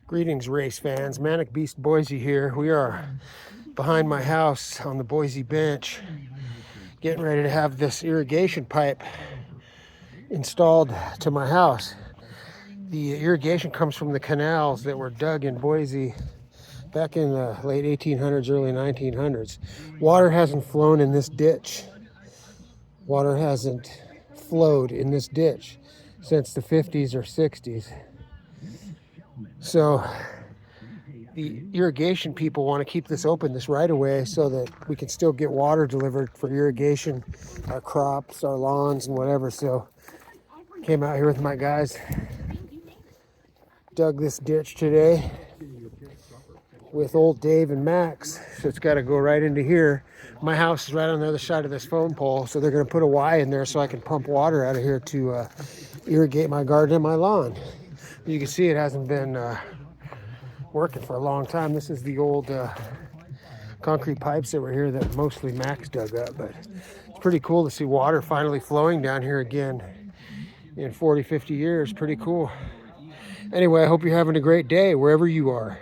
Greetings, race fans. ManicBeastBoise here. We are behind my house on the Boise bench, getting ready to have this irrigation pipe installed to my house. The irrigation comes from the canals that were dug in Boise back in the late 1800s, early 1900s. Water hasn't flown in this ditch. Water hasn't flowed in this ditch since the 50s or 60s. So the irrigation people want to keep this open, this right of way, so that we can still get water delivered for irrigation, our crops, our lawns, and whatever. So came out here with my guys, dug this ditch today with old Dave and Max. So it's got to go right into here. My house is right on the other side of this phone pole, so they're going to put a Y in there so I can pump water out of here to irrigate my garden and my lawn. You can see it hasn't been working for a long time. This is the old concrete pipes that were here that mostly Max dug up, but it's pretty cool to see water finally flowing down here again in 40-50 years. Pretty cool. Anyway, I hope you're having a great day wherever you are.